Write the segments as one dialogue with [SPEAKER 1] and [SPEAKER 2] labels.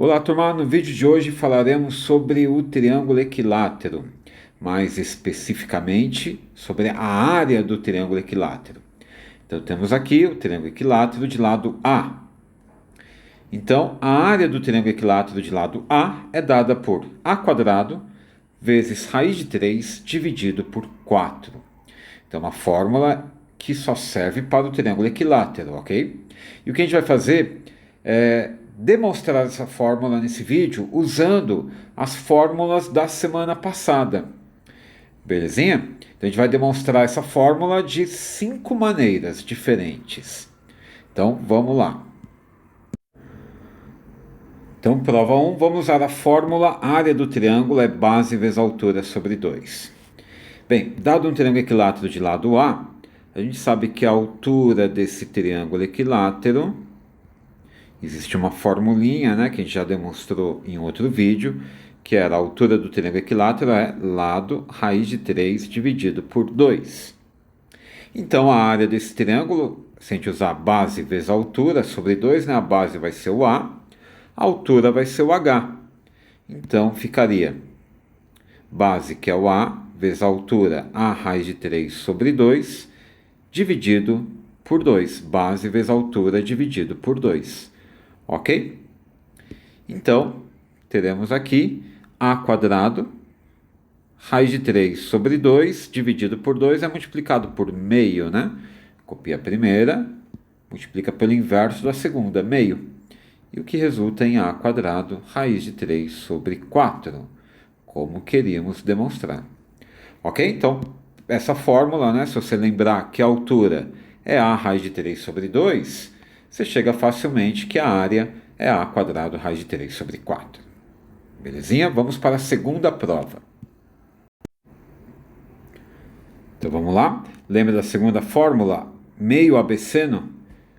[SPEAKER 1] Olá, turma! No vídeo de hoje falaremos sobre o triângulo equilátero, mais especificamente sobre a área do triângulo equilátero. Então temos aqui o triângulo equilátero de lado A. Então a área do triângulo equilátero de lado A é dada por A quadrado vezes raiz de 3 dividido por 4. Então uma fórmula que só serve para o triângulo equilátero, ok? E o que a gente vai fazer é demonstrar essa fórmula nesse vídeo usando as fórmulas da semana passada. Belezinha? Então a gente vai demonstrar essa fórmula de 5 maneiras diferentes. Então vamos lá. Então, prova 1, vamos usar a fórmula área do triângulo é base vezes altura sobre 2. Bem, dado um triângulo equilátero de lado A, a gente sabe que a altura desse triângulo equilátero, existe uma formulinha, né, que a gente já demonstrou em outro vídeo, que era a altura do triângulo equilátero é lado raiz de 3 dividido por 2. Então, a área desse triângulo, se a gente usar base vezes altura sobre 2, né, a base vai ser o A altura vai ser o H. Então, ficaria base, que é o A, vezes a altura, A raiz de 3 sobre 2, dividido por 2. Base vezes altura dividido por 2. Ok? Então, teremos aqui A quadrado, raiz de 3 sobre 2, dividido por 2, é multiplicado por meio, né? Copia a primeira, multiplica pelo inverso da segunda, meio. E o que resulta em A quadrado, raiz de 3 sobre 4, como queríamos demonstrar. Ok? Então, essa fórmula, né, se você lembrar que a altura é A raiz de 3 sobre 2, você chega facilmente que a área é A quadrado, raiz de 3 sobre 4. Belezinha? Vamos para a segunda prova. Então vamos lá. Lembra da segunda fórmula? Meio abesseno,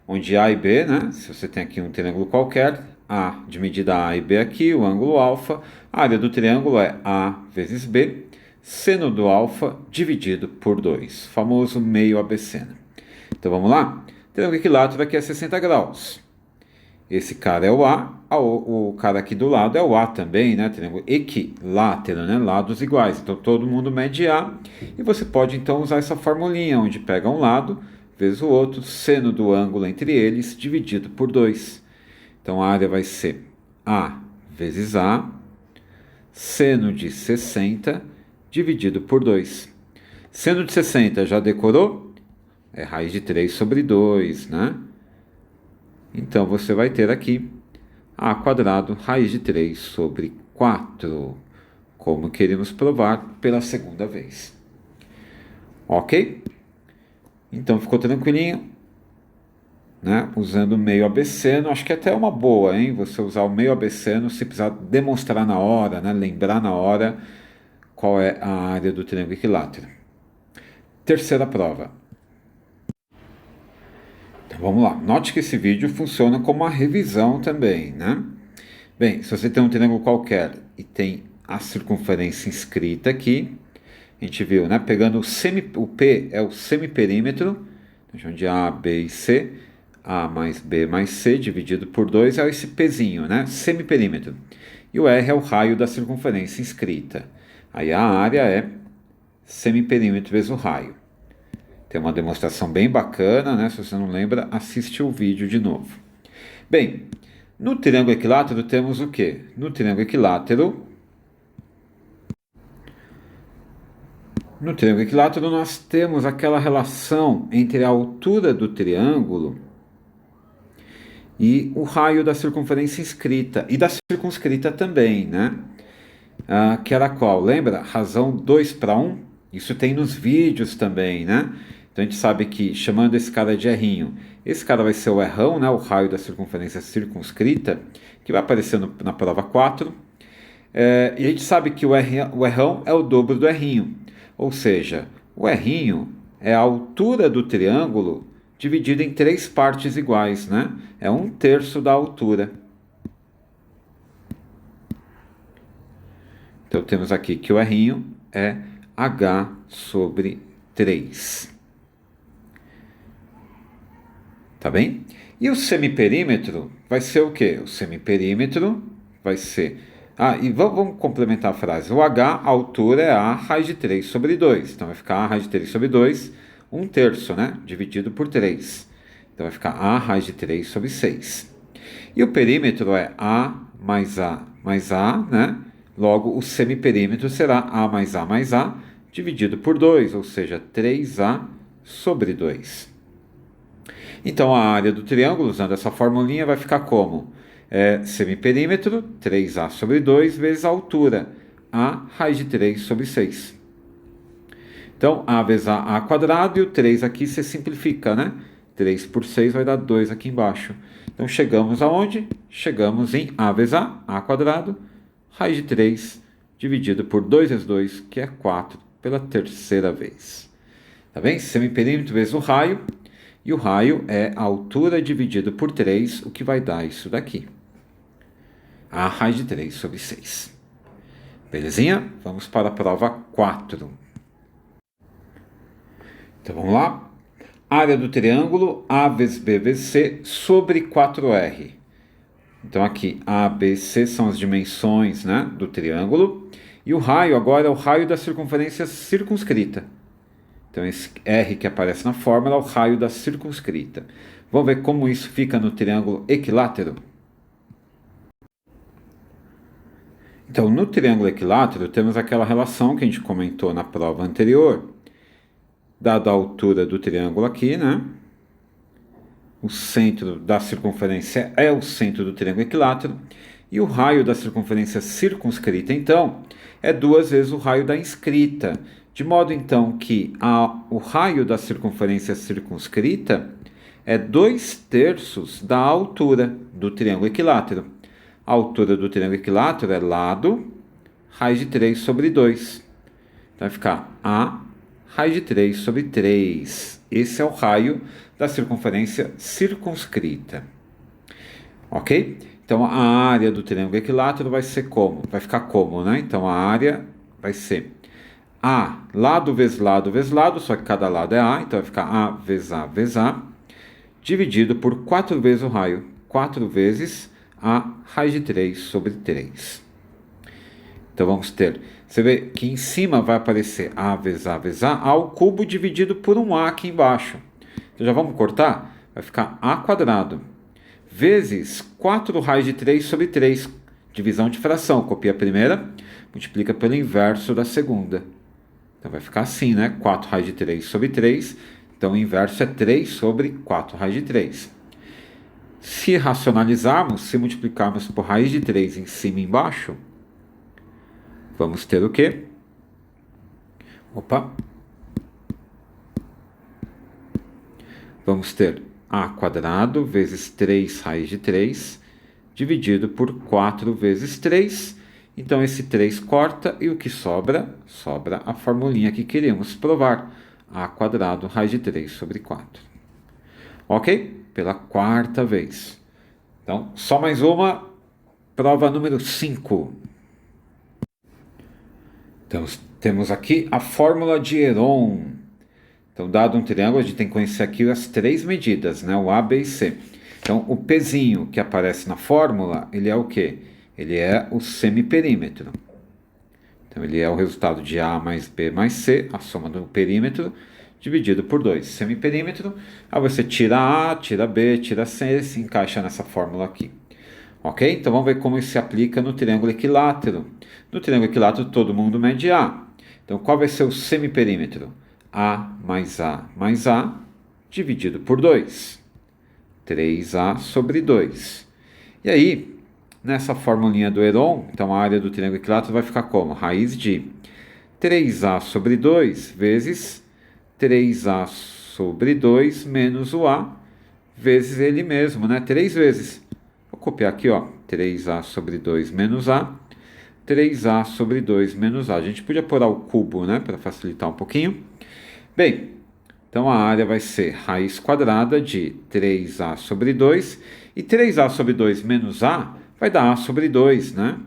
[SPEAKER 1] onde A e B, né? Se você tem aqui um triângulo qualquer, A de medida A e B aqui, o ângulo alfa, a área do triângulo é A vezes B, seno do alfa dividido por 2, famoso meio abesseno. Então vamos lá? Triângulo equilátero aqui é 60 graus. Esse cara é o A, o cara aqui do lado é o A também, né? Triângulo equilátero, né? Lados iguais. Então todo mundo mede A e você pode então usar essa formulinha, onde pega um lado vezes o outro, seno do ângulo entre eles dividido por 2. Então a área vai ser A vezes A, seno de 60 dividido por 2. Seno de 60 já decorou? É raiz de 3 sobre 2, né? Então você vai ter aqui A quadrado raiz de 3 sobre 4, como queremos provar pela segunda vez. Ok? Então ficou tranquilinho, né? Usando o meio abesseno, acho que até é uma boa, hein? Você usar o meio abesseno se precisar demonstrar na hora, né? Lembrar na hora qual é a área do triângulo equilátero. Terceira prova. Então vamos lá. Note que esse vídeo funciona como uma revisão também, né? Bem, se você tem um triângulo qualquer e tem a circunferência inscrita aqui, a gente viu, né? Pegando o P é o semiperímetro, então de A, B e C, A mais B mais C dividido por 2 é esse Pzinho, né? Semiperímetro. E o R é o raio da circunferência inscrita. Aí a área é semiperímetro vezes o raio. Tem uma demonstração bem bacana, né? Se você não lembra, assiste o vídeo de novo. Bem, no triângulo equilátero temos o quê? No triângulo equilátero nós temos aquela relação entre a altura do triângulo e o raio da circunferência inscrita e da circunscrita também, né? Que era qual? Lembra? Razão 2 para 1? Isso tem nos vídeos também, né? Então a gente sabe que, chamando esse cara de errinho, esse cara vai ser o errão, né? O raio da circunferência circunscrita, que vai aparecer na prova 4. E a gente sabe que o errão é o dobro do errinho. Ou seja, o errinho é a altura do triângulo dividido em 3 partes iguais, né? É 1/3 da altura. Então temos aqui que o errinho é H sobre 3. Tá bem? E o semiperímetro vai ser o quê? O semiperímetro vai ser... e vamos complementar a frase. O h, a altura, é a raiz de 3 sobre 2. Então vai ficar a raiz de 3 sobre 2, 1/3, né? Dividido por 3. Então vai ficar a raiz de 3 sobre 6. E o perímetro é a mais a mais a, né? Logo, o semiperímetro será a mais a dividido por 2, ou seja, 3a sobre 2. Então, a área do triângulo, usando essa formulinha, vai ficar como? Semiperímetro, 3a sobre 2, vezes a altura, a raiz de 3 sobre 6. Então, a vezes a quadrado, e o 3 aqui se simplifica, né? 3 por 6 vai dar 2 aqui embaixo. Então, chegamos aonde? Chegamos em a vezes a quadrado, raiz de 3, dividido por 2 vezes 2, que é 4, pela terceira vez. Tá bem? Semiperímetro vezes o raio, e o raio é a altura dividido por 3, o que vai dar isso daqui. A raiz de 3 sobre 6. Belezinha? Vamos para a prova 4. Então vamos lá. Área do triângulo A vezes B vezes C sobre 4R. Então aqui A, B, C são as dimensões, né, do triângulo. E o raio agora é o raio da circunferência circunscrita. Então esse R que aparece na fórmula é o raio da circunscrita. Vamos ver como isso fica no triângulo equilátero? Então, no triângulo equilátero, temos aquela relação que a gente comentou na prova anterior. Dada a altura do triângulo aqui, né? O centro da circunferência é o centro do triângulo equilátero. E o raio da circunferência circunscrita, então, é 2 vezes o raio da inscrita. De modo, então, que o raio da circunferência circunscrita é 2/3 da altura do triângulo equilátero. A altura do triângulo equilátero é lado, raiz de 3 sobre 2. Então vai ficar a raiz de 3 sobre 3. Esse é o raio da circunferência circunscrita. Ok? Então a área do triângulo equilátero vai ser como? Vai ficar como, né? Então a área vai ser a lado vezes lado vezes lado, só que cada lado é a, então vai ficar a vezes a, dividido por 4 vezes o raio. 4 vezes a raiz de 3 sobre 3. Então vamos ter, você vê que em cima vai aparecer a vezes a ao cubo dividido por um a aqui embaixo. Então já vamos cortar? Vai ficar a quadrado vezes 4 raiz de 3 sobre 3. Divisão de fração, copia a primeira, multiplica pelo inverso da segunda. Então vai ficar assim, né? 4 raiz de 3 sobre 3. Então o inverso é 3 sobre 4 raiz de 3. Se racionalizarmos, se multiplicarmos por raiz de 3 em cima e embaixo, vamos ter o quê? Vamos ter a quadrado vezes 3 raiz de 3, dividido por 4 vezes 3. Então, esse 3 corta e o que sobra? Sobra a formulinha que queríamos provar. A quadrado raiz de 3 sobre 4. Ok? Pela quarta vez. Então, só mais uma. Prova número 5. Então, temos aqui a fórmula de Heron. Então, dado um triângulo, a gente tem que conhecer aqui as 3 medidas, né? O A, B e C. Então, o Pzinho que aparece na fórmula, ele é o quê? Ele é o semiperímetro. Então, ele é o resultado de A mais B mais C, a soma do perímetro, dividido por 2. Semiperímetro, aí você tira A, tira B, tira C, e se encaixa nessa fórmula aqui. Ok? Então, vamos ver como isso se aplica no triângulo equilátero. No triângulo equilátero, todo mundo mede A. Então, qual vai ser o semiperímetro? A mais A, dividido por 2. 3A sobre 2. E aí, nessa formulinha do Heron, então a área do triângulo equilátero vai ficar como? Raiz de 3A sobre 2 vezes 3A sobre 2 menos o A, vezes ele mesmo, né? 3 vezes. Vou copiar aqui, ó. 3A sobre 2 menos A. 3A sobre 2 menos A. A gente podia pôr ao cubo, né? Para facilitar um pouquinho. Bem, então a área vai ser raiz quadrada de 3A sobre 2. E 3A sobre 2 menos A vai dar A sobre 2, né?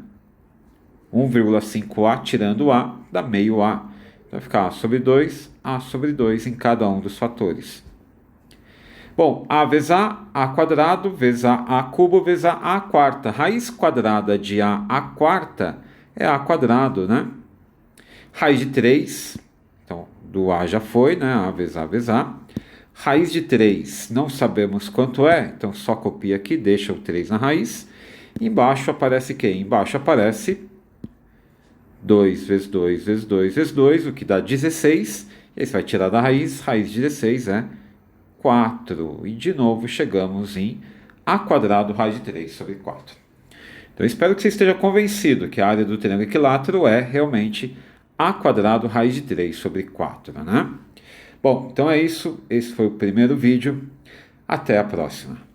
[SPEAKER 1] 1,5A tirando A dá meio A. Então vai ficar A sobre 2 em cada um dos fatores. Bom, a vezes a quadrado, vezes a cubo, vezes a quarta. Raiz quadrada de a quarta é a quadrado, né? Raiz de 3, então do a já foi, né? A vezes a vezes a. Raiz de 3, não sabemos quanto é, então só copia aqui, deixa o 3 na raiz. Embaixo aparece quem? Embaixo aparece 2 vezes 2 vezes 2 vezes 2, o que dá 16. E aí você vai tirar da raiz de 16 é 4. E de novo chegamos em a quadrado raiz de 3 sobre 4. Então espero que você esteja convencido que a área do triângulo equilátero é realmente a quadrado raiz de 3 sobre 4, né? Bom, então é isso. Esse foi o primeiro vídeo. Até a próxima.